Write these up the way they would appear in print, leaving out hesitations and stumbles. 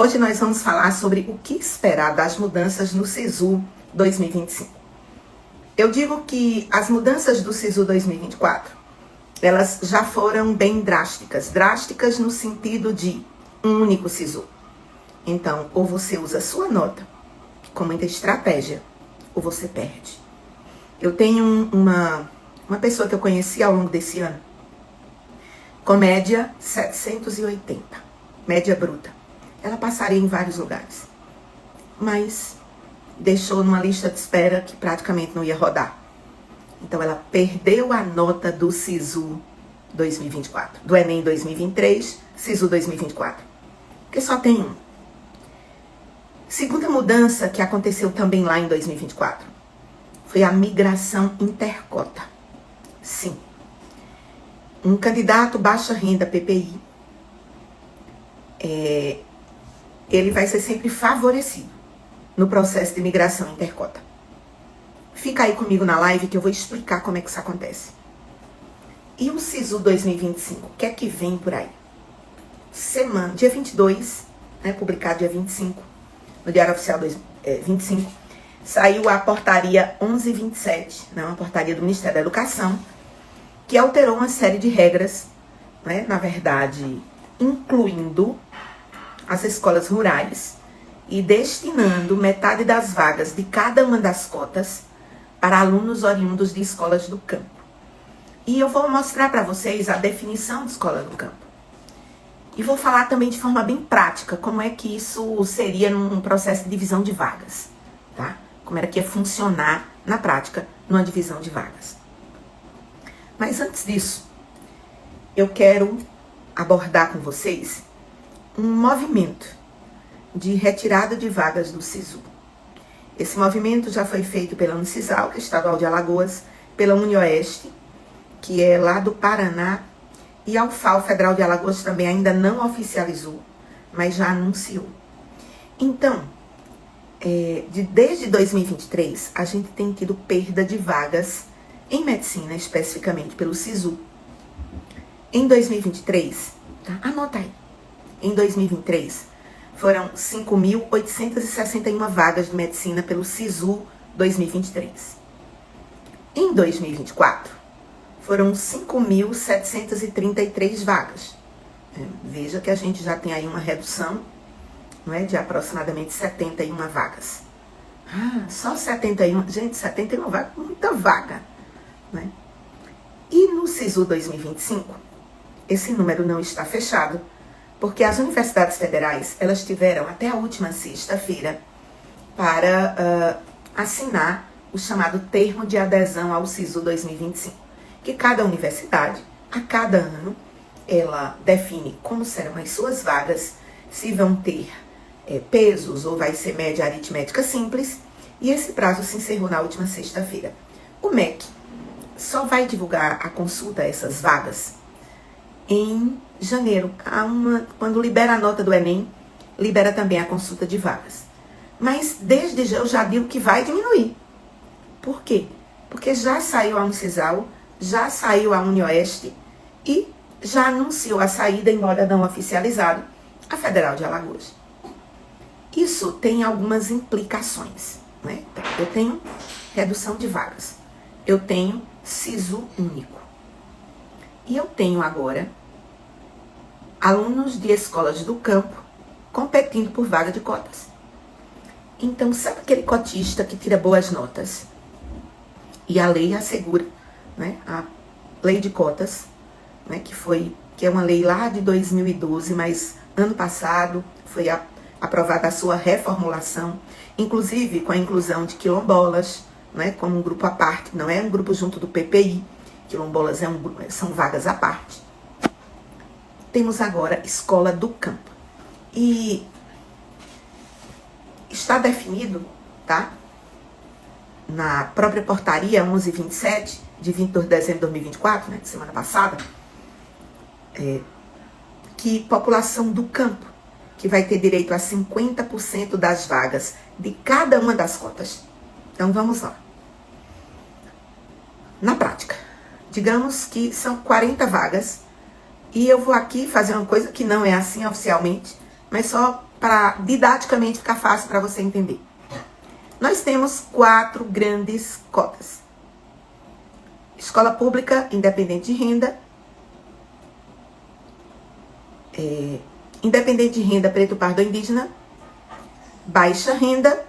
Hoje nós vamos falar sobre o que esperar das mudanças no SISU 2025. Eu digo que as mudanças do SISU 2024, elas já foram bem drásticas. Drásticas no sentido de um único SISU. Então, ou você usa a sua nota com muita estratégia, ou você perde. Eu tenho uma pessoa que eu conheci ao longo desse ano, com média 780, média bruta. Ela passaria em vários lugares, mas deixou numa lista de espera que praticamente não ia rodar. Então ela perdeu a nota do SISU 2024, do Enem 2023, SISU 2024, porque só tem um. Segunda mudança que aconteceu também lá em 2024 foi a migração intercota. Sim, um candidato baixa renda PPI, ele vai ser sempre favorecido no processo de migração intercota. Fica aí comigo na live que eu vou explicar como é que isso acontece. E o SISU 2025, o que é que vem por aí? Dia 22, publicado dia 25, no Diário Oficial 25, saiu a portaria 1127, uma portaria do Ministério da Educação, que alterou uma série de regras, na verdade, incluindo as escolas rurais e destinando metade das vagas de cada uma das cotas para alunos oriundos de escolas do campo. E eu vou mostrar para vocês a definição de escola do campo. E vou falar também de forma bem prática como é que isso seria num processo de divisão de vagas, tá? Como era que ia funcionar na prática numa divisão de vagas. Mas antes disso, eu quero abordar com vocês um movimento de retirada de vagas do SISU. Esse movimento já foi feito pela Unicisal, que é estadual de Alagoas, pela UniOeste, que é lá do Paraná, e a UFAL Federal de Alagoas também ainda não oficializou, mas já anunciou. Então, desde 2023, a gente tem tido perda de vagas em medicina, especificamente pelo SISU. Em 2023, tá? Anota aí. Em 2023, foram 5.861 vagas de medicina pelo SISU 2023. Em 2024, foram 5.733 vagas. Veja que a gente já tem aí uma redução, de aproximadamente 71 vagas. Só 71, gente, 71 vagas, muita vaga. E no SISU 2025, esse número não está fechado, porque as universidades federais, elas tiveram até a última sexta-feira para assinar o chamado termo de adesão ao SISU 2025, que cada universidade, a cada ano, ela define como serão as suas vagas, se vão ter pesos ou vai ser média aritmética simples, e esse prazo se encerrou na última sexta-feira. O MEC só vai divulgar a consulta a essas vagas em janeiro, quando libera a nota do Enem, libera também a consulta de vagas. Mas desde já eu já digo que vai diminuir. Por quê? Porque já saiu a Unicisal, já saiu a UniOeste e já anunciou a saída, embora não oficializado, a Federal de Alagoas. Isso tem algumas implicações. Então, eu tenho redução de vagas, eu tenho SISU único. E eu tenho agora alunos de escolas do campo competindo por vaga de cotas. Então, sabe aquele cotista que tira boas notas? E a lei assegura, a lei de cotas, que é uma lei lá de 2012, mas ano passado foi aprovada a sua reformulação, inclusive com a inclusão de quilombolas, como um grupo à parte, não é um grupo junto do PPI. Quilombolas são vagas à parte. Temos agora escola do campo. E está definido, tá? Na própria portaria 1127, de 22 de dezembro de 2024, de semana passada, que população do campo, que vai ter direito a 50% das vagas de cada uma das cotas. Então, vamos lá. Na prática, digamos que são 40 vagas, e eu vou aqui fazer uma coisa que não é assim oficialmente, mas só para didaticamente ficar fácil para você entender. Nós temos 4 grandes cotas. Escola pública, independente de renda, independente de renda preto, pardo ou indígena, baixa renda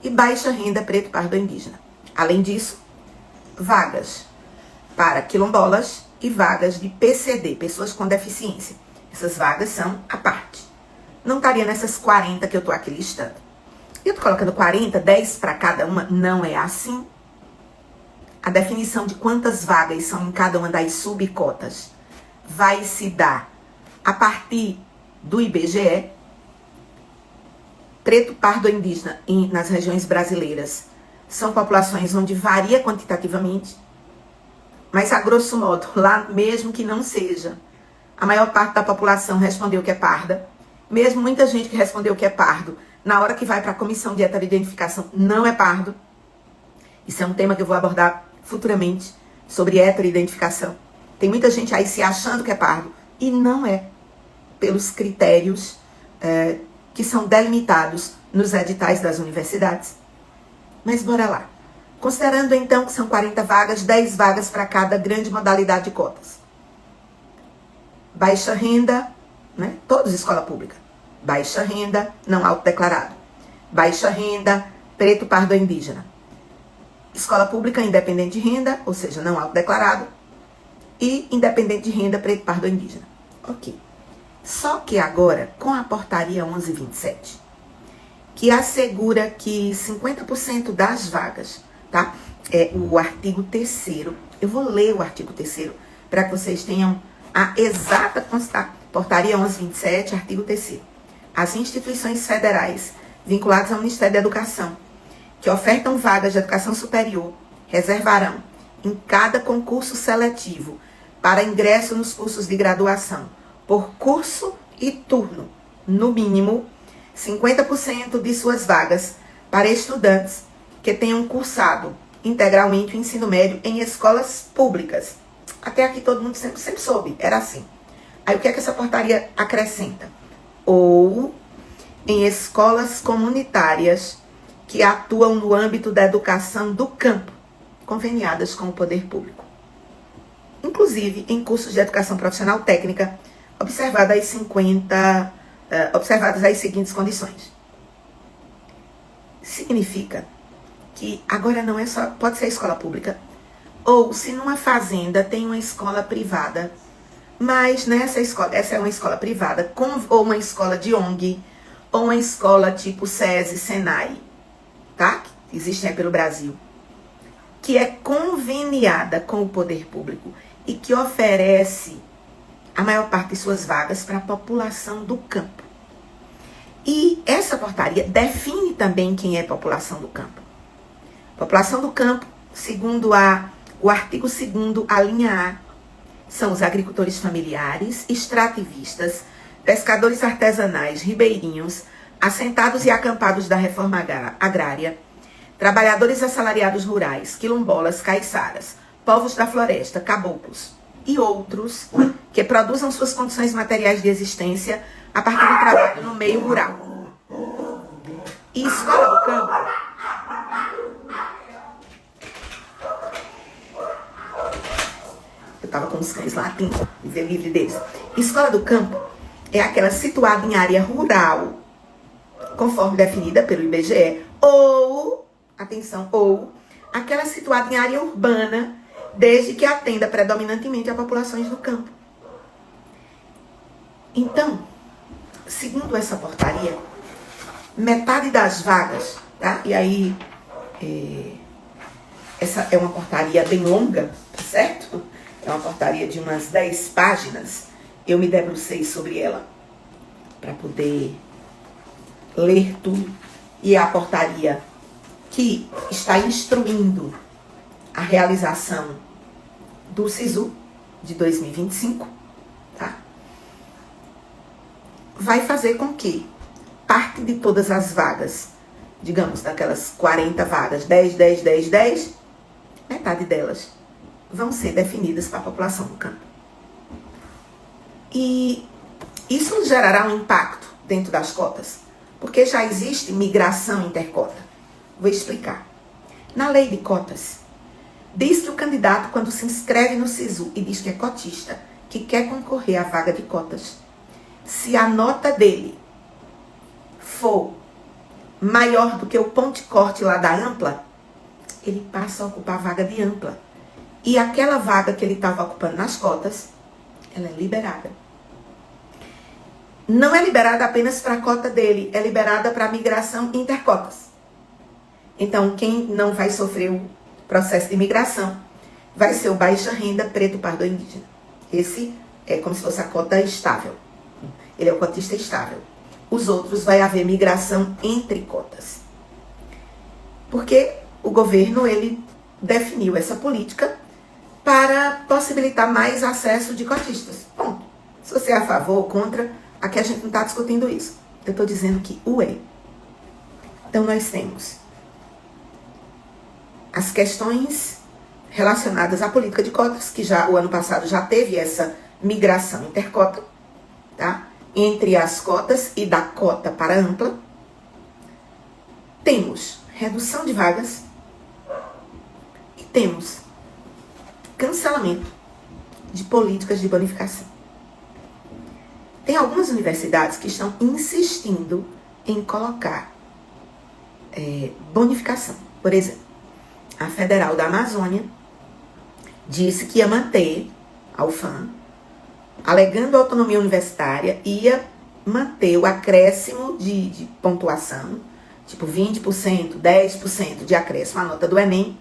e baixa renda preto, pardo ou indígena. Além disso, vagas para quilombolas e vagas de PCD, pessoas com deficiência. Essas vagas são à parte. Não estaria nessas 40 que eu tô aqui listando. Eu tô colocando 40, 10 para cada uma, não é assim. A definição de quantas vagas são em cada uma das subcotas vai se dar a partir do IBGE. Preto, pardo ou indígena nas regiões brasileiras são populações onde varia quantitativamente, mas a grosso modo, lá mesmo que não seja, a maior parte da população respondeu que é parda, mesmo muita gente que respondeu que é pardo, na hora que vai para a comissão de heteroidentificação, não é pardo. Isso é um tema que eu vou abordar futuramente, sobre heteroidentificação. Tem muita gente aí se achando que é pardo, e não é, pelos critérios que são delimitados nos editais das universidades. Mas bora lá. Considerando então que são 40 vagas, 10 vagas para cada grande modalidade de cotas. Baixa renda, né? Todos escola pública. Baixa renda, não autodeclarado. Baixa renda, preto, pardo ou indígena. Escola pública independente de renda, ou seja, não autodeclarado. E independente de renda, preto, pardo ou indígena. Ok. Só que agora, com a portaria 1127, que assegura que 50% das vagas, tá? É o artigo 3º. Eu vou ler o artigo 3º para que vocês tenham a exata portaria 1127, artigo 3º. As instituições federais vinculadas ao Ministério da Educação que ofertam vagas de educação superior reservarão em cada concurso seletivo para ingresso nos cursos de graduação por curso e turno, no mínimo, 50% de suas vagas para estudantes que tenham cursado integralmente o ensino médio em escolas públicas. Até aqui todo mundo sempre soube, era assim. Aí o que é que essa portaria acrescenta? Ou em escolas comunitárias que atuam no âmbito da educação do campo, conveniadas com o poder público. Inclusive em cursos de educação profissional técnica, observadas as seguintes condições. Significa que agora não é só, pode ser escola pública, ou se numa fazenda tem uma escola privada, mas nessa escola, essa é uma escola privada, ou uma escola de ONG, ou uma escola tipo SESI, Senai, tá? Que existem aí pelo Brasil, que é conveniada com o poder público e que oferece a maior parte de suas vagas para a população do campo. E essa portaria define também quem é população do campo. População do campo, segundo o artigo 2º, a linha A, são os agricultores familiares, extrativistas, pescadores artesanais, ribeirinhos, assentados e acampados da reforma agrária, trabalhadores assalariados rurais, quilombolas, caiçaras, povos da floresta, caboclos e outros que produzam suas condições materiais de existência a partir do trabalho no meio rural. E escola do campo eu tava com os cães latindo, viver livre deles. Escola do campo é aquela situada em área rural, conforme definida pelo IBGE, ou, atenção, ou aquela situada em área urbana, desde que atenda predominantemente a populações do campo. Então, segundo essa portaria, metade das vagas, tá? E aí, essa é uma portaria bem longa, certo? É uma portaria de umas 10 páginas. Eu me debrucei sobre ela para poder ler tudo. E é a portaria que está instruindo a realização do SISU de 2025, tá? Vai fazer com que parte de todas as vagas, digamos, daquelas 40 vagas, 10, 10, 10, 10, metade delas vão ser definidas para a população do campo. E isso gerará um impacto dentro das cotas? Porque já existe migração intercota. Vou explicar. Na lei de cotas, diz que o candidato, quando se inscreve no SISU e diz que é cotista, que quer concorrer à vaga de cotas, se a nota dele for maior do que o ponto de corte lá da ampla, ele passa a ocupar a vaga de ampla. E aquela vaga que ele estava ocupando nas cotas, ela é liberada. Não é liberada apenas para a cota dele, é liberada para a migração intercotas. Então, quem não vai sofrer o processo de migração vai ser o baixa renda, preto, pardo ou indígena. Esse é como se fosse a cota estável. Ele é o cotista estável. Os outros vai haver migração entre cotas. Porque o governo, ele definiu essa política para possibilitar mais acesso de cotistas. Ponto. Se você é a favor ou contra, aqui a gente não está discutindo isso. Eu estou dizendo que o é. Então, nós temos as questões relacionadas à política de cotas, que já o ano passado já teve essa migração intercota, tá? Entre as cotas e da cota para ampla. Temos redução de vagas e temos cancelamento de políticas de bonificação. Tem algumas universidades que estão insistindo em colocar bonificação. Por exemplo, a Federal da Amazônia disse que ia manter a UFAM, alegando autonomia universitária, ia manter o acréscimo de pontuação, tipo 20%, 10% de acréscimo à nota do Enem,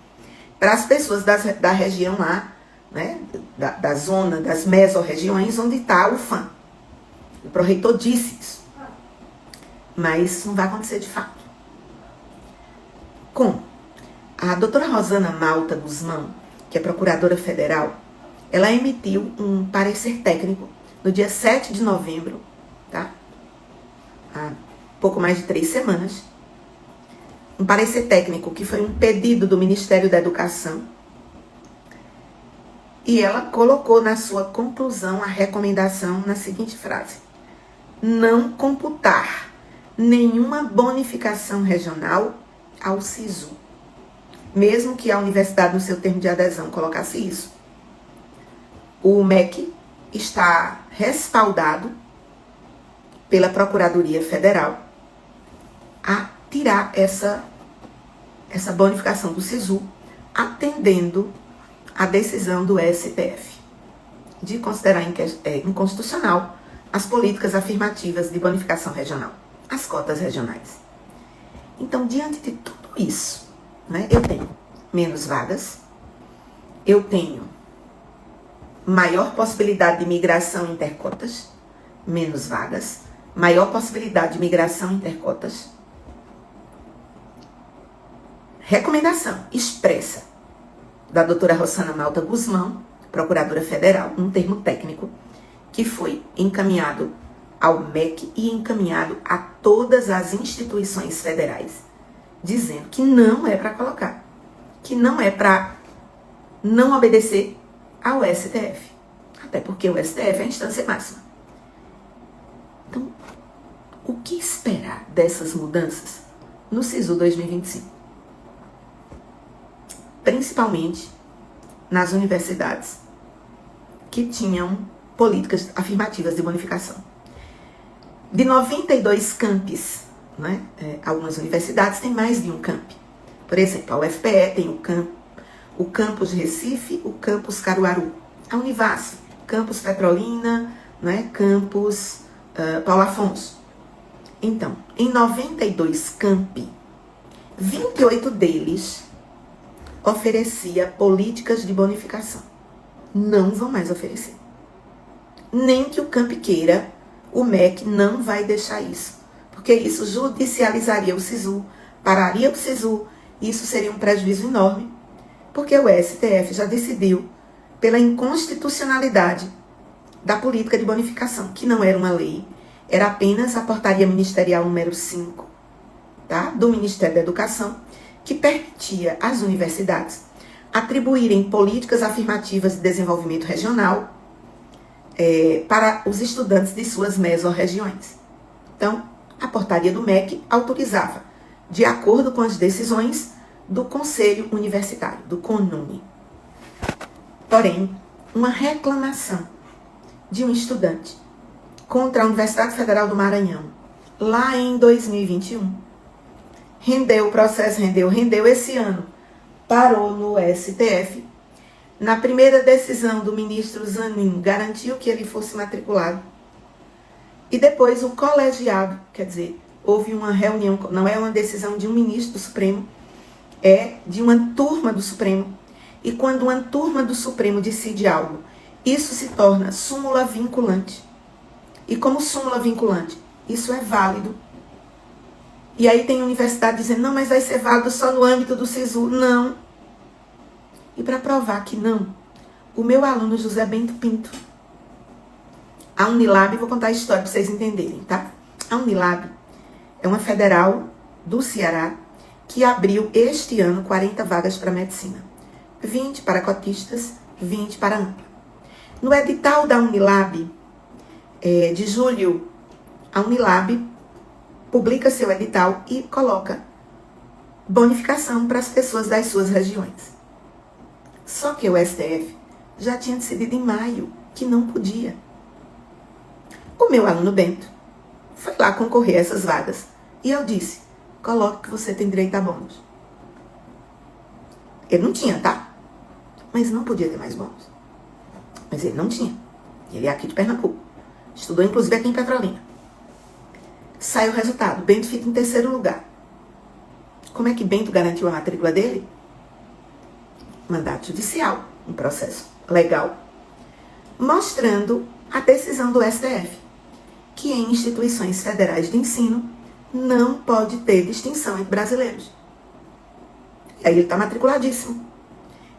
para as pessoas da região lá, né, da zona, das mesorregiões onde está a UFAM. O pró-reitor disse isso. Mas não vai acontecer de fato. Como? A doutora Rosana Malta Guzmão, que é procuradora federal, ela emitiu um parecer técnico no dia 7 de novembro, tá? Há pouco mais de 3 semanas. Um parecer técnico que foi um pedido do Ministério da Educação. E ela colocou na sua conclusão a recomendação na seguinte frase: não computar nenhuma bonificação regional ao SISU. Mesmo que a universidade, no seu termo de adesão, colocasse isso, o MEC está respaldado pela Procuradoria Federal a tirar essa bonificação do SISU, atendendo a decisão do STF de considerar inconstitucional as políticas afirmativas de bonificação regional, as cotas regionais. Então, diante de tudo isso, né, eu tenho menos vagas, eu tenho maior possibilidade de migração intercotas, menos vagas, maior possibilidade de migração intercotas. Recomendação expressa da doutora Rosana Malta Guzmão, procuradora federal, um termo técnico, que foi encaminhado ao MEC e encaminhado a todas as instituições federais, dizendo que não é para colocar, que não é para não obedecer ao STF, até porque o STF é a instância máxima. Então, o que esperar dessas mudanças no SISU 2025? Principalmente nas universidades que tinham políticas afirmativas de bonificação. De 92 campos, né, algumas universidades têm mais de um camp. Por exemplo, a UFPE tem o campus de Recife, o campus Caruaru. A Univasf, campus Petrolina, né, campus Paulo Afonso. Então, em 92 campi, 28 deles oferecia políticas de bonificação. Não vão mais oferecer. Nem que o camp queira, o MEC não vai deixar isso. Porque isso judicializaria o SISU, pararia o SISU, e isso seria um prejuízo enorme, porque o STF já decidiu pela inconstitucionalidade da política de bonificação, que não era uma lei, era apenas a portaria ministerial número 5, tá? Do Ministério da Educação, que permitia às universidades atribuírem políticas afirmativas de desenvolvimento regional para os estudantes de suas mesorregiões. Então, a portaria do MEC autorizava, de acordo com as decisões do Conselho Universitário, do CONUNE. Porém, uma reclamação de um estudante contra a Universidade Federal do Maranhão, lá em 2021, rendeu, o processo rendeu esse ano, parou no STF. Na primeira decisão do ministro Zanin, garantiu que ele fosse matriculado. E depois o colegiado, quer dizer, houve uma reunião, não é uma decisão de um ministro do Supremo, é de uma turma do Supremo. E quando uma turma do Supremo decide algo, isso se torna súmula vinculante. E como súmula vinculante, isso é válido. E aí tem universidade dizendo, não, mas vai ser válido só no âmbito do SISU. Não. E para provar que não, o meu aluno José Bento Pinto, a Unilab, vou contar a história para vocês entenderem, tá? A Unilab é uma federal do Ceará que abriu este ano 40 vagas para medicina. 20 para cotistas, 20 para ampla. No edital da Unilab, de julho, a Unilab publica seu edital e coloca bonificação para as pessoas das suas regiões. Só que o STF já tinha decidido em maio que não podia. O meu aluno Bento foi lá concorrer a essas vagas e eu disse, coloque que você tem direito a bônus. Ele não tinha, tá? Mas não podia ter mais bônus. Mas ele não tinha. Ele é aqui de Pernambuco. Estudou inclusive aqui em Petrolina. Sai o resultado. Bento fica em terceiro lugar. Como é que Bento garantiu a matrícula dele? Mandato judicial. Um processo legal. Mostrando a decisão do STF. Que em instituições federais de ensino não pode ter distinção entre brasileiros. E aí ele está matriculadíssimo.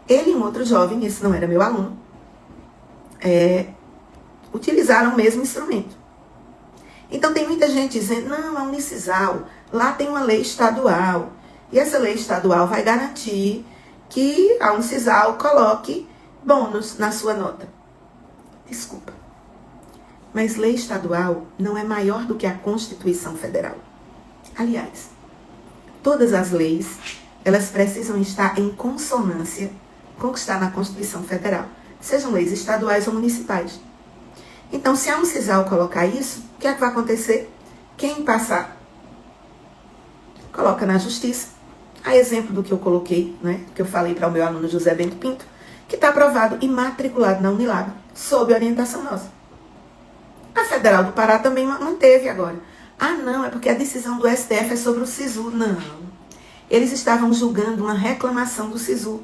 Ele e um outro jovem, esse não era meu aluno, utilizaram o mesmo instrumento. Então tem muita gente dizendo, não, a Unicisal, lá tem uma lei estadual, e essa lei estadual vai garantir que a Unicisal coloque bônus na sua nota. Desculpa. Mas lei estadual não é maior do que a Constituição Federal. Aliás, todas as leis, elas precisam estar em consonância com o que está na Constituição Federal, sejam leis estaduais ou municipais. Então, se a Unicisal colocar isso, o que é que vai acontecer? Quem passar, coloca na justiça. A exemplo do que eu coloquei, né, que eu falei para o meu aluno José Bento Pinto, que está aprovado e matriculado na Unilab, sob orientação nossa. A Federal do Pará também manteve agora. Ah, não, é porque a decisão do STF é sobre o SISU. Não. Eles estavam julgando uma reclamação do SISU.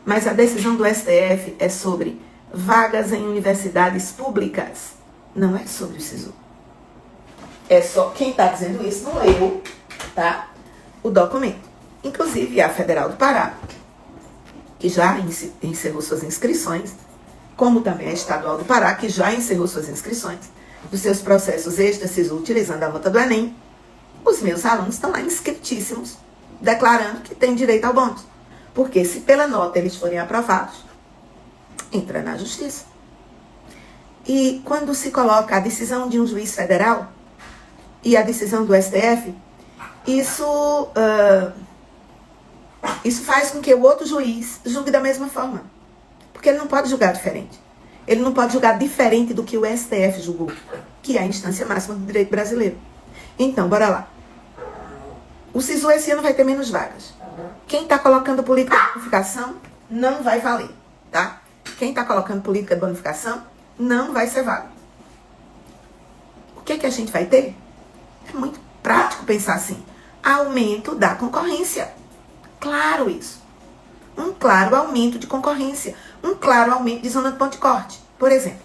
Mas a decisão do STF é sobre vagas em universidades públicas. Não é sobre o SISU. É só quem está dizendo isso, não eu, tá? O documento. Inclusive a Federal do Pará, que já encerrou suas inscrições, como também a Estadual do Pará, que já encerrou suas inscrições dos seus processos extra-SISU utilizando a nota do Enem. Os meus alunos estão lá inscritíssimos, declarando que têm direito ao bônus. Porque se pela nota eles forem aprovados, entra na justiça. E quando se coloca a decisão de um juiz federal e a decisão do STF, isso faz com que o outro juiz julgue da mesma forma. Porque ele não pode julgar diferente. Ele não pode julgar diferente do que o STF julgou, que é a instância máxima do direito brasileiro. Então, bora lá. O SISU esse ano vai ter menos vagas. Quem está colocando política de bonificação não vai valer, tá? Quem está colocando política de bonificação não vai ser válido. O que a gente vai ter? É muito prático pensar assim. Aumento da concorrência. Claro isso. Um claro aumento de concorrência. Um claro aumento de zona de ponto de corte. Por exemplo,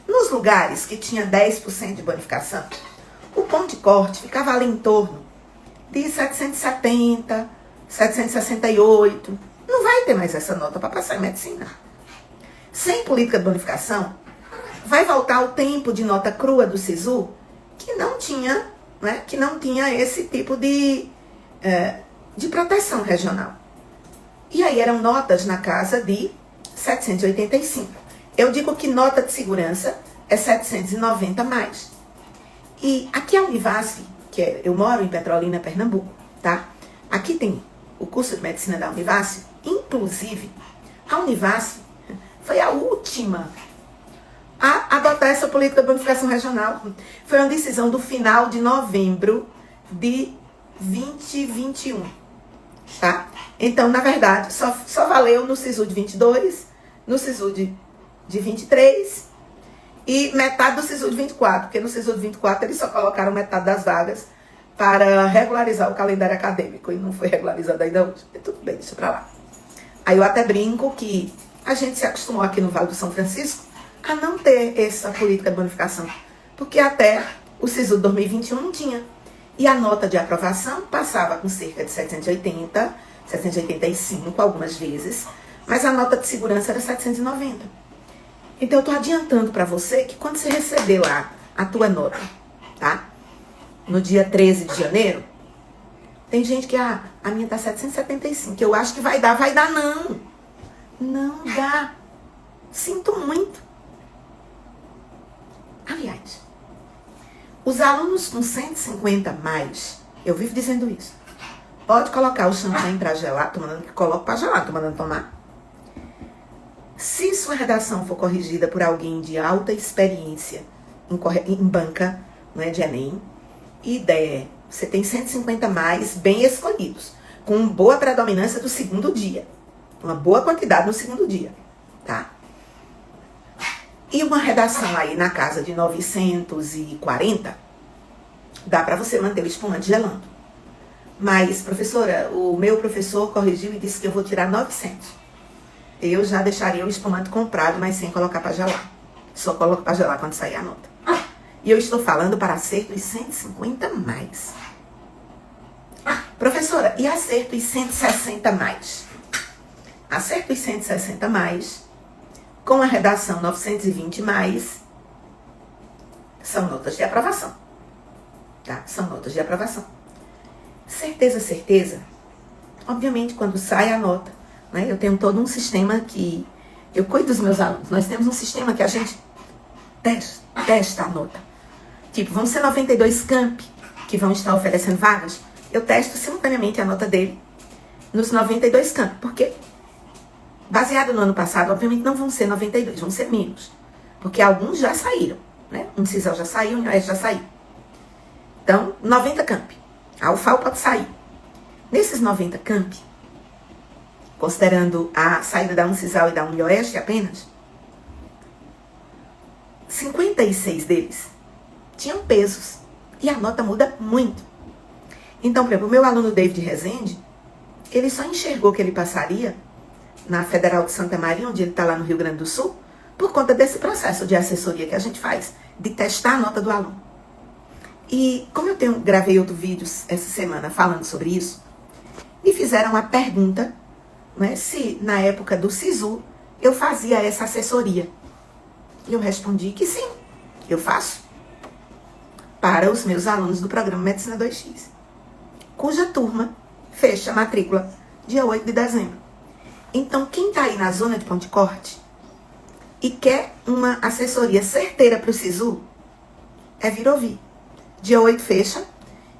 nos lugares que tinha 10% de bonificação, o ponto de corte ficava ali em torno de 770, 768. Não vai ter mais essa nota para passar em medicina. Sem política de bonificação, vai voltar o tempo de nota crua do SISU, que não tinha, né, que não tinha esse tipo de proteção regional. E aí eram notas na casa de 785. Eu digo que nota de segurança é 790 mais. E aqui a Univassy, eu moro em Petrolina, Pernambuco, tá? Aqui tem o curso de medicina da Univassy. Inclusive, a Univassy foi a última a adotar essa política de bonificação regional. Foi uma decisão do final de novembro de 2021, tá? Então, na verdade, só valeu no SISU de 22, no SISU de 23 e metade do SISU de 24, porque no SISU de 24 eles só colocaram metade das vagas para regularizar o calendário acadêmico e não foi regularizado ainda hoje. Tudo bem, deixa pra lá. Aí eu até brinco que a gente se acostumou aqui no Vale do São Francisco a não ter essa política de bonificação, porque até o SISU de 2021 não tinha. E a nota de aprovação passava com cerca de 780, 785 algumas vezes, mas a nota de segurança era 790. Então eu tô adiantando para você que quando você receber lá a tua nota, tá? No dia 13 de janeiro, tem gente que, a minha tá 775, eu acho que vai dar não. Não dá. Sinto muito. Aliás, os alunos com 150 mais, eu vivo dizendo isso, pode colocar o champanhe para gelar, tô mandando que coloque para gelar, tô mandando tomar. Se sua redação for corrigida por alguém de alta experiência em banca, não é, de Enem, e você tem 150 mais bem escolhidos, com boa predominância do segundo dia, uma boa quantidade no segundo dia, tá? E uma redação aí na casa de 940, dá para você manter o espumante gelando. Mas, professora, o meu professor corrigiu e disse que eu vou tirar 900. Eu já deixaria o espumante comprado, mas sem colocar para gelar. Só coloco para gelar quando sair a nota. E eu estou falando para acerto e 150 mais. Professora, e acerto e 160 mais? Acerto e 160 mais, com a redação 920 mais, são notas de aprovação. Tá? São notas de aprovação. Certeza. Obviamente, quando sai a nota, né, eu tenho todo um sistema que eu cuido dos meus alunos. Nós temos um sistema que a gente testa a nota. Tipo, vão ser 92 campi que vão estar oferecendo vagas. Eu testo simultaneamente a nota dele nos 92 campi. Porque, baseado no ano passado, obviamente não vão ser 92, vão ser menos. Porque alguns já saíram, né? Um CISAL já saiu, um IOS já saiu. Então, 90 campi. A UFAL pode sair. Nesses 90 campi, considerando a saída da UNCISAL e da UniOeste apenas, 56 deles tinham pesos. E a nota muda muito. Então, por exemplo, o meu aluno David Rezende, ele só enxergou que ele passaria na Federal de Santa Maria, onde ele está lá no Rio Grande do Sul, por conta desse processo de assessoria que a gente faz, de testar a nota do aluno. E como eu gravei outro vídeo essa semana falando sobre isso, me fizeram a pergunta, né, se na época do SISU eu fazia essa assessoria. E eu respondi que sim, eu faço. Para os meus alunos do programa Medicina 2X, cuja turma fecha a matrícula dia 8 de dezembro. Então, quem está aí na zona de Ponte Corte e quer uma assessoria certeira para o SISU, é vir ouvir. Dia 8 fecha,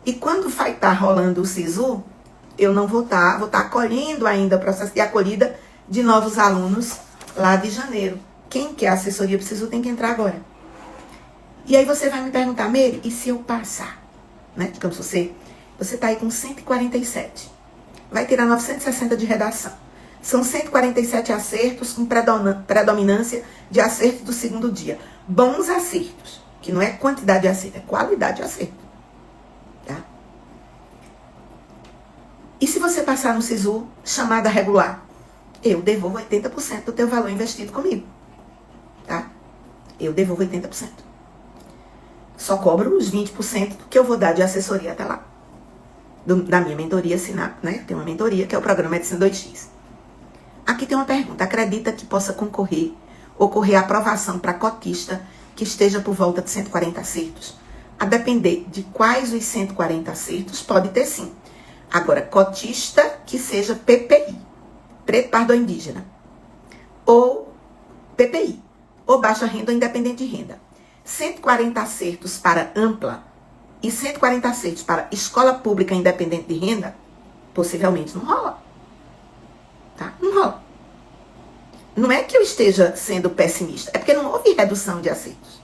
e quando vai estar rolando o SISU, eu não vou estar acolhendo ainda o processo de acolhida de novos alunos lá de janeiro. Quem quer assessoria para o SISU tem que entrar agora. E aí você vai me perguntar, Meire, e se eu passar? Né? Digamos, você está aí com 147. Vai tirar 960 de redação. São 147 acertos com predominância de acerto do segundo dia. Bons acertos, que não é quantidade de acerto, é qualidade de acerto. Tá? E se você passar no SISU, chamada regular, eu devolvo 80% do teu valor investido comigo. Tá? Eu devolvo 80%. Só cobro os 20% do que eu vou dar de assessoria até lá. Da minha mentoria, né? Tem uma mentoria que é o programa Medicina 2X. Aqui tem uma pergunta. Acredita que possa ocorrer aprovação para cotista que esteja por volta de 140 acertos? A depender de quais os 140 acertos, pode ter sim. Agora, cotista que seja PPI, preto pardo ou indígena, ou PPI, ou baixa renda ou independente de renda. 140 acertos para ampla e 140 acertos para escola pública independente de renda, possivelmente não rola. Tá? Não rola. Não é que eu esteja sendo pessimista, é porque não houve redução de acertos.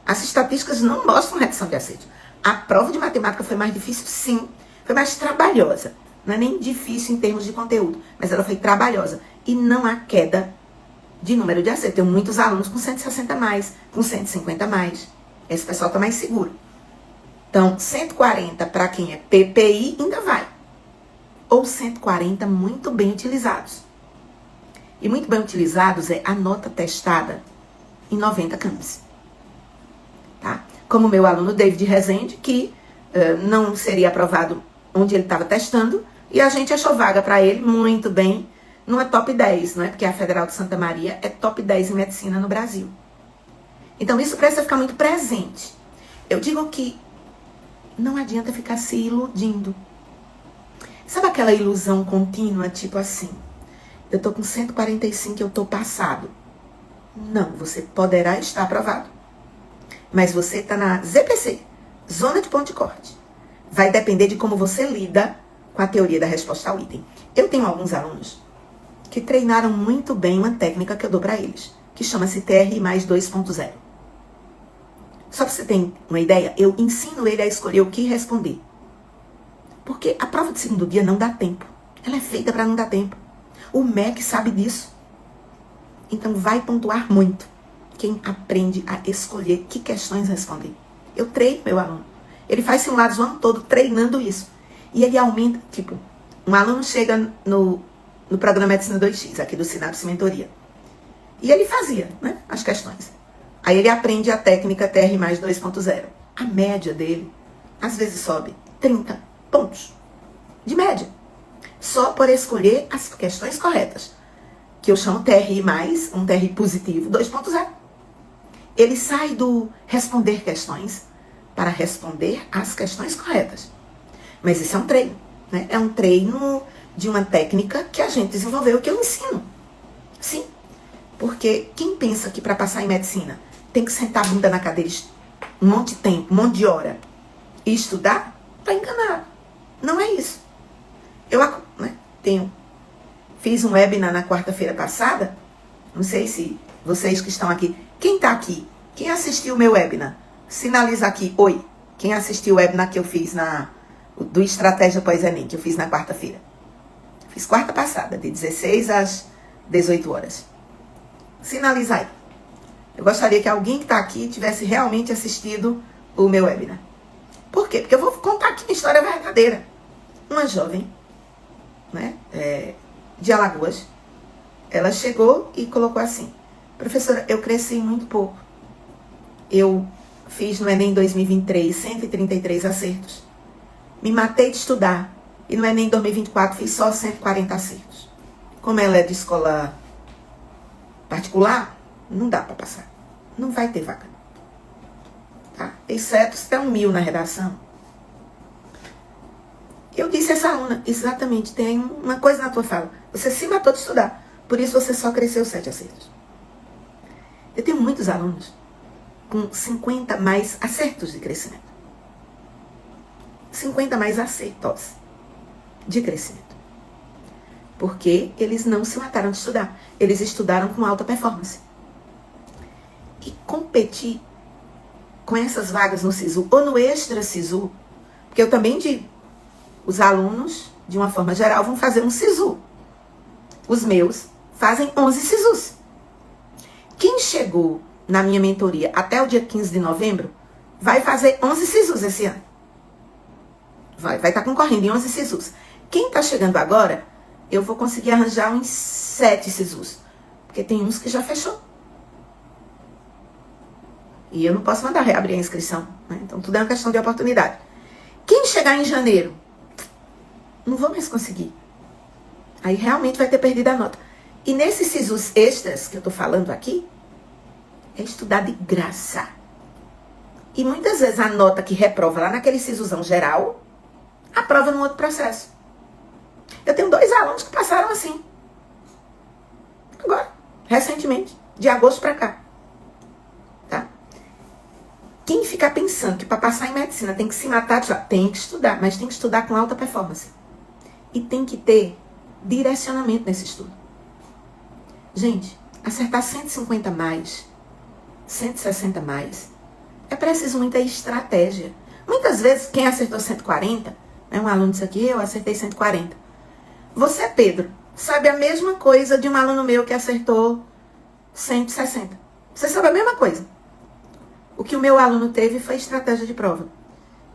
As estatísticas não mostram redução de acertos. A prova de matemática foi mais difícil, sim. Foi mais trabalhosa. Não é nem difícil em termos de conteúdo, mas ela foi trabalhosa. E não há queda de número de acertos. Tem muitos alunos com 160 a mais, com 150 a mais. Esse pessoal está mais seguro. Então, 140 para quem é PPI ainda vai. Ou 140 muito bem utilizados. E muito bem utilizados é a nota testada em 90 campos. Tá? Como o meu aluno David Rezende, que não seria aprovado onde ele estava testando, e a gente achou vaga para ele muito bem numa top 10, não é? Porque a Federal de Santa Maria é top 10 em medicina no Brasil. Então isso precisa ficar muito presente. Eu digo que não adianta ficar se iludindo. Sabe aquela ilusão contínua, tipo assim, eu tô com 145 e eu tô passado. Não, você poderá estar aprovado. Mas você está na ZPC, zona de ponto de corte. Vai depender de como você lida com a teoria da resposta ao item. Eu tenho alguns alunos que treinaram muito bem uma técnica que eu dou para eles, que chama-se TRI mais 2.0. Só para você ter uma ideia, eu ensino ele a escolher o que responder. Porque a prova de segundo dia não dá tempo. Ela é feita para não dar tempo. O MEC sabe disso. Então vai pontuar muito quem aprende a escolher que questões responder. Eu treino meu aluno. Ele faz simulados o ano todo treinando isso. E ele aumenta, tipo, um aluno chega no programa Medicina 2X, aqui do Sinapse Mentoria. E ele fazia, né, as questões. Aí ele aprende a técnica TR mais 2.0. A média dele, às vezes, sobe 30 pontos. De média. Só por escolher as questões corretas. Que eu chamo TRI mais, um TRI positivo 2.0. Ele sai do responder questões para responder as questões corretas. Mas isso é um treino, né? É um treino de uma técnica que a gente desenvolveu, que eu ensino. Sim. Porque quem pensa que para passar em medicina tem que sentar a bunda na cadeira um monte de tempo, um monte de hora e estudar, tá enganado. Não é isso. Eu, né, fiz um webinar na quarta-feira passada. Não sei se vocês que estão aqui, quem está aqui? Quem assistiu o meu webinar? Sinaliza aqui, oi. Quem assistiu o webinar que eu fiz do Estratégia Pós-ENEM, que eu fiz na quarta-feira. Fiz quarta passada, de 16 às 18 horas. Sinaliza aí. Eu gostaria que alguém que está aqui tivesse realmente assistido o meu webinar. Por quê? Porque eu vou contar aqui uma história verdadeira. Uma jovem, né, de Alagoas, ela chegou e colocou assim: professora, eu cresci muito pouco. Eu fiz no Enem 2023 133 acertos. Me matei de estudar. E no Enem 2024 fiz só 140 acertos. Como ela é de escola particular, não dá para passar. Não vai ter vaga. Tá? Exceto se der 1.000 na redação. Eu disse a essa aluna, exatamente, tem uma coisa na tua fala. Você se matou de estudar. Por isso você só cresceu 7 acertos. Eu tenho muitos alunos com 50 mais acertos de crescimento. 50 mais acertos de crescimento. Porque eles não se mataram de estudar. Eles estudaram com alta performance. E competir com essas vagas no SISU ou no Extra SISU, porque eu também digo, os alunos, de uma forma geral, vão fazer um SISU. Os meus fazem 11 SISUs. Quem chegou na minha mentoria até o dia 15 de novembro, vai fazer 11 SISUs esse ano. Vai estar concorrendo em 11 SISUs. Quem está chegando agora, eu vou conseguir arranjar uns 7 SISUs. Porque tem uns que já fechou. E eu não posso mandar reabrir a inscrição, né? Então tudo é uma questão de oportunidade. Quem chegar em janeiro, não vou mais conseguir. Aí realmente vai ter perdido a nota. E nesses SISUs extras que eu tô falando aqui, é estudar de graça. E muitas vezes a nota que reprova lá naquele SISUzão geral, aprova num outro processo. Eu tenho 2 alunos que passaram assim. Agora, recentemente, de agosto pra cá. Tá? quem ficar pensando que para passar em medicina tem que se matar, tem que estudar, mas tem que estudar com alta performance. E tem que ter direcionamento nesse estudo. Gente, acertar 150 mais, 160 mais, é preciso muita estratégia. Muitas vezes, quem acertou 140, um aluno disse aqui, eu acertei 140. Você, Pedro, sabe a mesma coisa de um aluno meu que acertou 160. Você sabe a mesma coisa. O que o meu aluno teve foi estratégia de prova.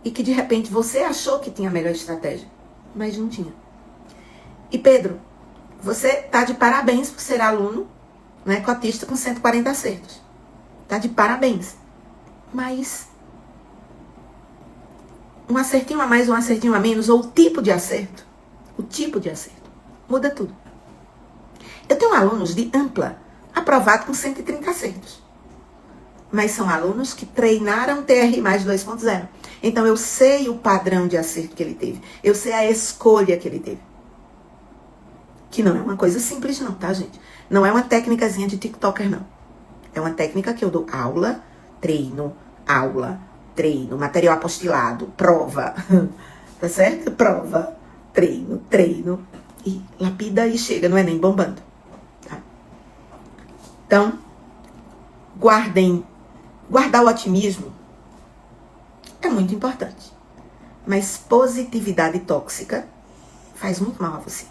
E que, de repente, você achou que tinha a melhor estratégia, mas não tinha. E, Pedro, você tá de parabéns por ser aluno, né, cotista com 140 acertos. Tá de parabéns. Mas um acertinho a mais, um acertinho a menos, ou o tipo de acerto, muda tudo. Eu tenho alunos de ampla, aprovado com 130 acertos. Mas são alunos que treinaram TR mais 2.0. Então eu sei o padrão de acerto que ele teve. Eu sei a escolha que ele teve. Que não é uma coisa simples não, tá, gente? Não é uma técnicazinha de TikToker, não. É uma técnica que eu dou aula, treino, material apostilado, prova. Tá certo? Prova, treino. E lapida e chega, não é nem bombando. Tá? Então, guardar o otimismo é muito importante. Mas positividade tóxica faz muito mal a você.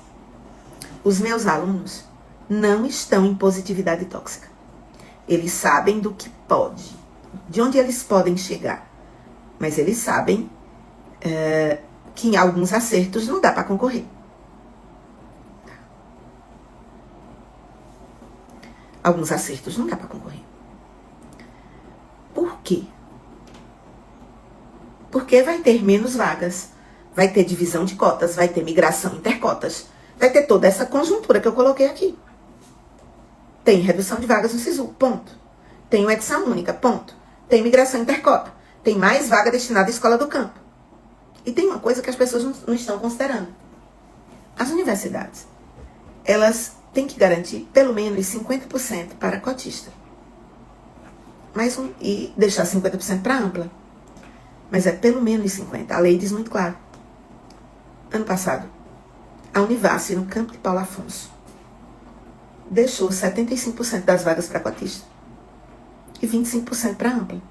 Os meus alunos não estão em positividade tóxica. Eles sabem do que pode, de onde eles podem chegar. Mas eles sabem que em alguns acertos não dá para concorrer. Alguns acertos não dá para concorrer. Por quê? Porque vai ter menos vagas, vai ter divisão de cotas, vai ter migração intercotas, vai ter toda essa conjuntura que eu coloquei aqui. Tem redução de vagas no SISU, ponto. Tem o Hexa Única, ponto. Tem migração intercota. Tem mais vaga destinada à escola do campo. E tem uma coisa que as pessoas não estão considerando. As universidades, elas têm que garantir pelo menos 50% para cotista. E deixar 50% para ampla. Mas é pelo menos 50%. A lei diz muito claro. Ano passado, a Univasse, no campo de Paulo Afonso, deixou 75% das vagas para cotista e 25% para ampla.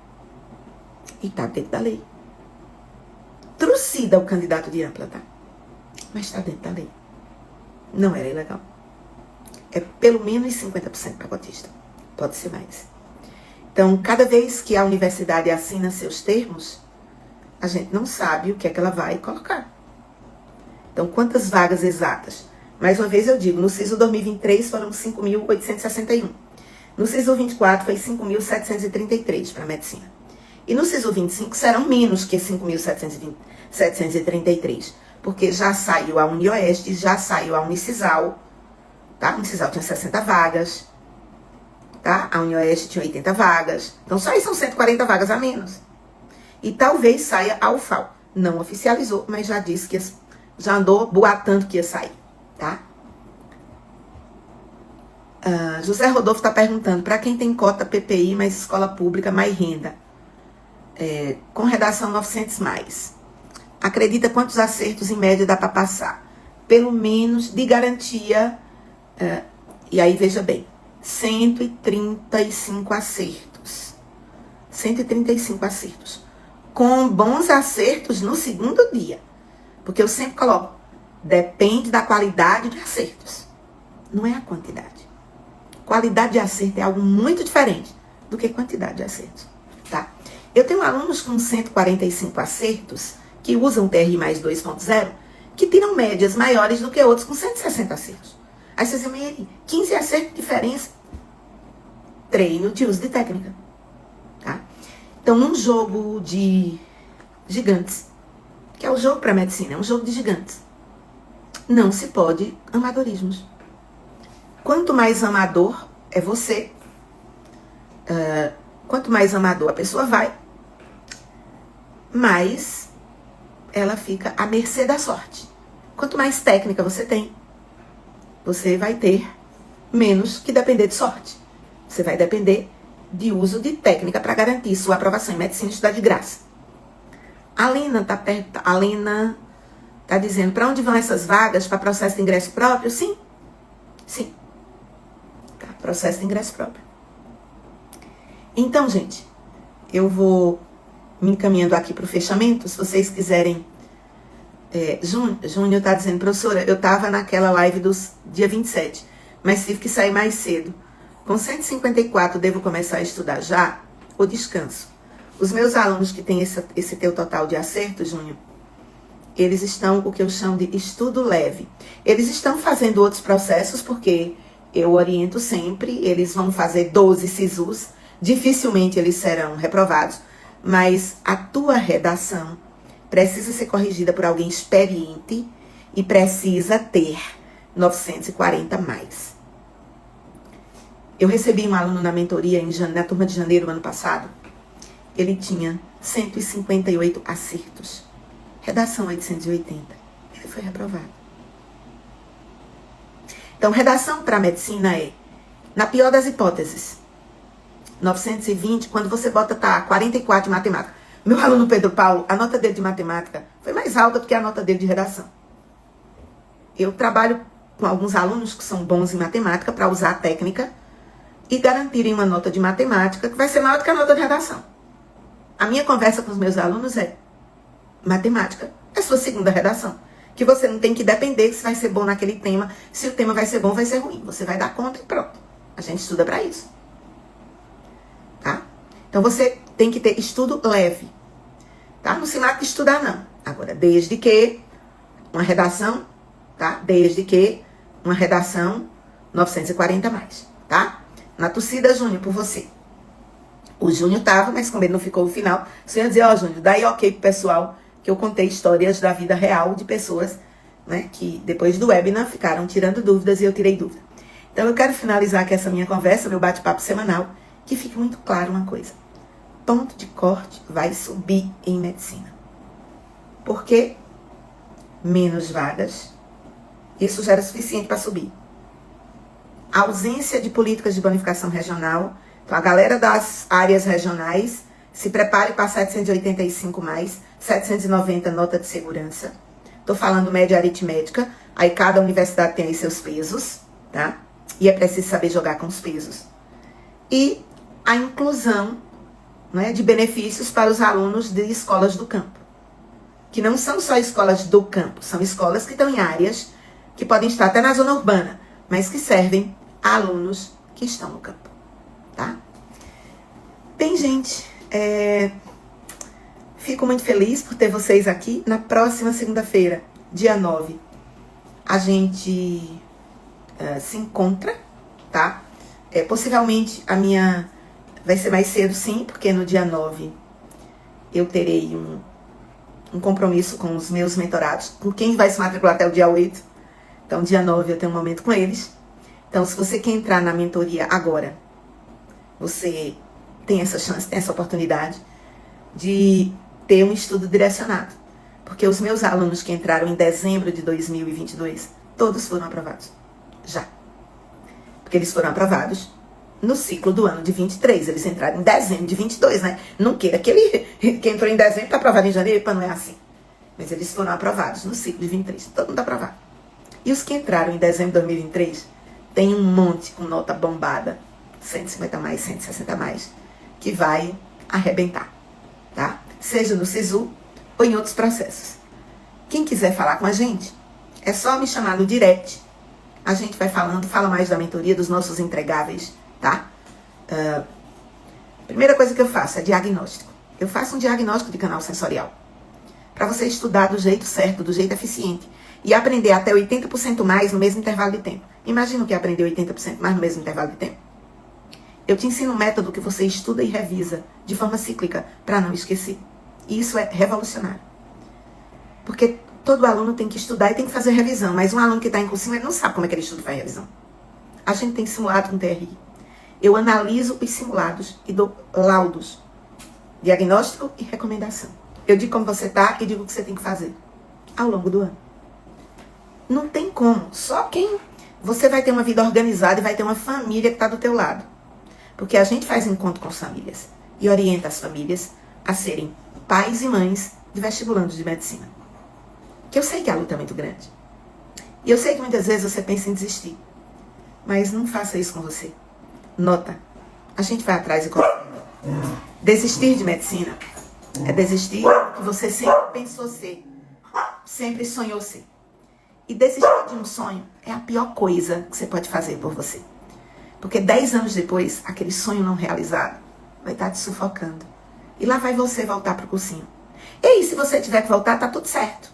E tá dentro da lei. Trucida o candidato de ampla, tá? Mas tá dentro da lei. Não era ilegal. É pelo menos 50% para cotista. Pode ser mais. Então, cada vez que a universidade assina seus termos, a gente não sabe o que é que ela vai colocar. Então, quantas vagas exatas? Mais uma vez eu digo, no SISU 2023 foram 5.861. No SISU 24 foi 5.733 para medicina. E no SISU 25 serão menos que 5.733. Porque já saiu a Unioeste, já saiu a Unicisal. Tá? A Unicisal tinha 60 vagas. Tá? A Unioeste tinha 80 vagas. Então só aí são 140 vagas a menos. E talvez saia a UFAL. Não oficializou, mas já disse que já andou boatando que ia sair. Tá? José Rodolfo está perguntando, para quem tem cota PPI, mais escola pública, mais renda, com redação 900 mais, acredita quantos acertos em média dá para passar? Pelo menos de garantia, e aí veja bem, 135 acertos. 135 acertos. Com bons acertos no segundo dia. Porque eu sempre coloco, depende da qualidade de acertos. Não é a quantidade. Qualidade de acerto é algo muito diferente do que quantidade de acertos. Tá? Eu tenho alunos com 145 acertos, que usam TR mais 2.0, que tiram médias maiores do que outros com 160 acertos. Aí vocês dizem, 15 acertos de diferença. Treino de uso de técnica. Tá? Então, num jogo de gigantes, que é o jogo para medicina, é um jogo de gigantes, não se pode amadorismos. Quanto mais amador é você, quanto mais amador a pessoa vai, mais ela fica à mercê da sorte. Quanto mais técnica você tem, você vai ter menos que depender de sorte. Você vai depender de uso de técnica para garantir sua aprovação em medicina e estudar de graça. A Lena tá dizendo, para onde vão essas vagas? Para processo de ingresso próprio? Sim. Sim. Tá, processo de ingresso próprio. Então, gente, eu vou me encaminhando aqui para o fechamento. Se vocês quiserem... Júnior tá dizendo, professora, eu tava naquela live dos dia 27, mas tive que sair mais cedo. Com 154, devo começar a estudar já ou descanso? Os meus alunos que têm esse teu total de acerto, Júnior, eles estão o que eu chamo de estudo leve. Eles estão fazendo outros processos, porque eu oriento sempre, eles vão fazer 12 SISUs, dificilmente eles serão reprovados, mas a tua redação precisa ser corrigida por alguém experiente e precisa ter 940 mais. Eu recebi um aluno na mentoria na turma de janeiro do ano passado. Ele tinha 158 acertos. Redação 880. Ele foi reprovado. Então, redação para medicina é, na pior das hipóteses, 920, quando você bota 44 de matemática. Meu aluno Pedro Paulo, a nota dele de matemática foi mais alta do que a nota dele de redação. Eu trabalho com alguns alunos que são bons em matemática para usar a técnica e garantirem uma nota de matemática que vai ser maior do que a nota de redação. A minha conversa com os meus alunos é: matemática é sua segunda redação. Que você não tem que depender se vai ser bom naquele tema, se o tema vai ser bom ou vai ser ruim. Você vai dar conta e pronto. A gente estuda para isso. Tá? Então você tem que ter estudo leve. Tá? Não se mata de estudar, não. Agora, desde que uma redação, tá? Desde que uma redação 940 mais, tá? Na torcida, Júnior, por você. O Júnior tava, mas como ele não ficou no final, você ia dizer, ó, Júnior, daí ok pro pessoal, que eu contei histórias da vida real de pessoas, né, que depois do webinar ficaram tirando dúvidas e eu tirei dúvida. Então eu quero finalizar aqui essa minha conversa, meu bate-papo semanal, que fique muito claro uma coisa. Ponto de corte vai subir em medicina. Por quê? Menos vagas. Isso já era suficiente para subir. A ausência de políticas de bonificação regional. Então, a galera das áreas regionais se prepare para 785 mais, 790 nota de segurança. Estou falando média aritmética. Aí cada universidade tem aí seus pesos, tá? E é preciso saber jogar com os pesos. E a inclusão, né, de benefícios para os alunos de escolas do campo. Que não são só escolas do campo, são escolas que estão em áreas que podem estar até na zona urbana, mas que servem a alunos que estão no campo. Tá? Bem, gente, fico muito feliz por ter vocês aqui. Na próxima segunda-feira, dia 9, a gente se encontra, tá? Possivelmente a minha vai ser mais cedo, sim, porque no dia 9 eu terei um compromisso com os meus mentorados, com quem vai se matricular até o dia 8. Então, dia 9 eu tenho um momento com eles. Então, se você quer entrar na mentoria agora, você tem essa chance, tem essa oportunidade de ter um estudo direcionado. Porque os meus alunos que entraram em dezembro de 2022, todos foram aprovados. Já. Porque eles foram aprovados no ciclo do ano de 23. Eles entraram em dezembro de 22, né? Não queira que ele que entrou em dezembro está aprovado em janeiro, não é assim. Mas eles foram aprovados no ciclo de 23. Todo mundo aprovado. E os que entraram em dezembro de 2023, tem um monte com nota bombada, 150 mais, 160 mais, que vai arrebentar, tá? Seja no SISU ou em outros processos. Quem quiser falar com a gente, é só me chamar no direct. A gente vai falando, fala mais da mentoria, dos nossos entregáveis, tá? Primeira coisa que eu faço é diagnóstico. Eu faço um diagnóstico de canal sensorial. Para você estudar do jeito certo, do jeito eficiente. E aprender até 80% mais no mesmo intervalo de tempo. Imagina o que é aprender 80% mais no mesmo intervalo de tempo. Eu te ensino um método que você estuda e revisa de forma cíclica para não esquecer. E isso é revolucionário. Porque todo aluno tem que estudar e tem que fazer revisão. Mas um aluno que está em cursinho, ele não sabe como é que ele estuda e faz revisão. A gente tem simulado com TRI. Eu analiso os simulados e dou laudos. Diagnóstico e recomendação. Eu digo como você está e digo o que você tem que fazer. Ao longo do ano. Não tem como. Só quem... Você vai ter uma vida organizada e vai ter uma família que está do teu lado. Porque a gente faz encontro com as famílias e orienta as famílias a serem pais e mães de vestibulandos de medicina. Que eu sei que a luta é muito grande. E eu sei que muitas vezes você pensa em desistir. Mas não faça isso com você. Nota, a gente vai atrás e consegue. Desistir de medicina é desistir do que você sempre pensou ser, sempre sonhou ser. E desistir de um sonho é a pior coisa que você pode fazer por você. Porque 10 anos depois, aquele sonho não realizado vai estar te sufocando. E lá vai você voltar pro cursinho. E aí, se você tiver que voltar, tá tudo certo.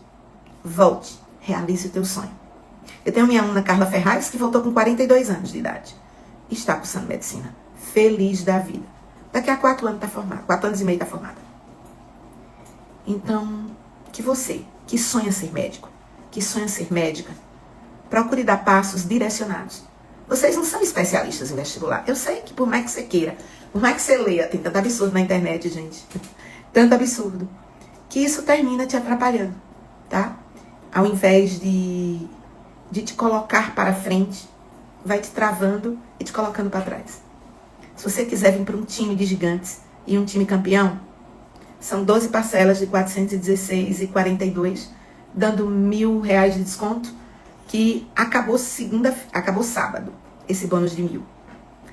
Volte, realize o teu sonho. Eu tenho minha aluna Carla Ferraz, que voltou com 42 anos de idade. E está cursando medicina. Feliz da vida. Daqui a 4 anos está formada. 4 anos e meio está formada. Então, que você, que sonha ser médico, que sonha ser médica, procure dar passos direcionados. Vocês não são especialistas em vestibular. Eu sei que por mais que você queira, por mais que você leia, tem tanto absurdo na internet, gente. Tanto absurdo. Que isso termina te atrapalhando, tá? Ao invés de te colocar para frente, vai te travando e te colocando para trás. Se você quiser vir para um time de gigantes e um time campeão, são 12 parcelas de 416,42, dando R$1.000 de desconto, que acabou sábado, esse bônus de 1.000.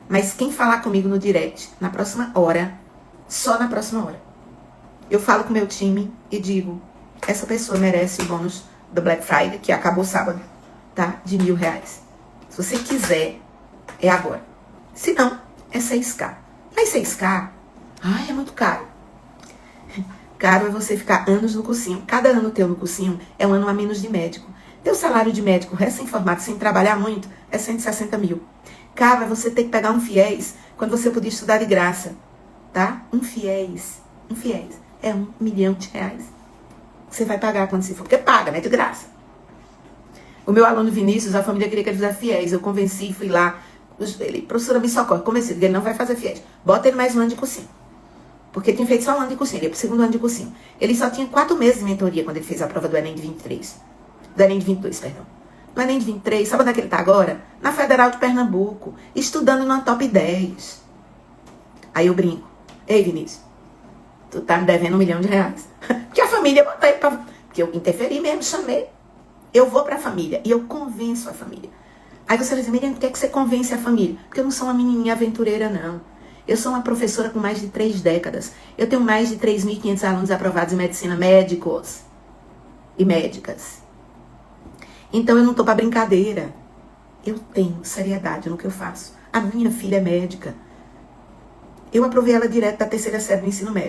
Mas quem falar comigo no direct, na próxima hora, só na próxima hora, eu falo com o meu time e digo, essa pessoa merece o bônus do Black Friday, que acabou sábado, tá? De R$1.000. Se você quiser, é agora. Se não, é 6K. Mas 6K, é muito caro. Caro é você ficar anos no cursinho. Cada ano teu no cursinho é um ano a menos de médico. Teu salário de médico recém-formado, sem trabalhar muito, é 160 mil. Caro é você ter que pegar um fiéis quando você podia estudar de graça, tá? Um fiéis é R$1 milhão. Você vai pagar quando você for, porque paga, né? De graça. O meu aluno Vinícius, a família queria que ele fizesse fiéis. Eu convenci, fui lá. Ele, professora, me socorre. Convenci, ele não vai fazer fiéis. Bota ele mais um ano de cursinho. Porque ele tinha feito só um ano de cursinho, ele ia pro 2º ano de cursinho. Ele só tinha 4 meses de mentoria quando ele fez a prova do Enem de 23. Do Enem de 22, perdão. No Enem de 23, sabe onde é que ele tá agora? Na Federal de Pernambuco, estudando numa top 10. Aí eu brinco. Ei, Vinícius, tu tá me devendo R$1 milhão. Porque a família botou ele pra... Porque eu interferi mesmo, chamei. Eu vou pra família e eu convenço a família. Aí você vai dizer, Miriam, por que você convence a família? Porque eu não sou uma menininha aventureira, não. Eu sou uma professora com mais de 3 décadas. Eu tenho mais de 3.500 alunos aprovados em medicina, médicos e médicas. Então eu não tô pra brincadeira. Eu tenho seriedade no que eu faço. A minha filha é médica. Eu aprovei ela direto da 3ª série do ensino médio.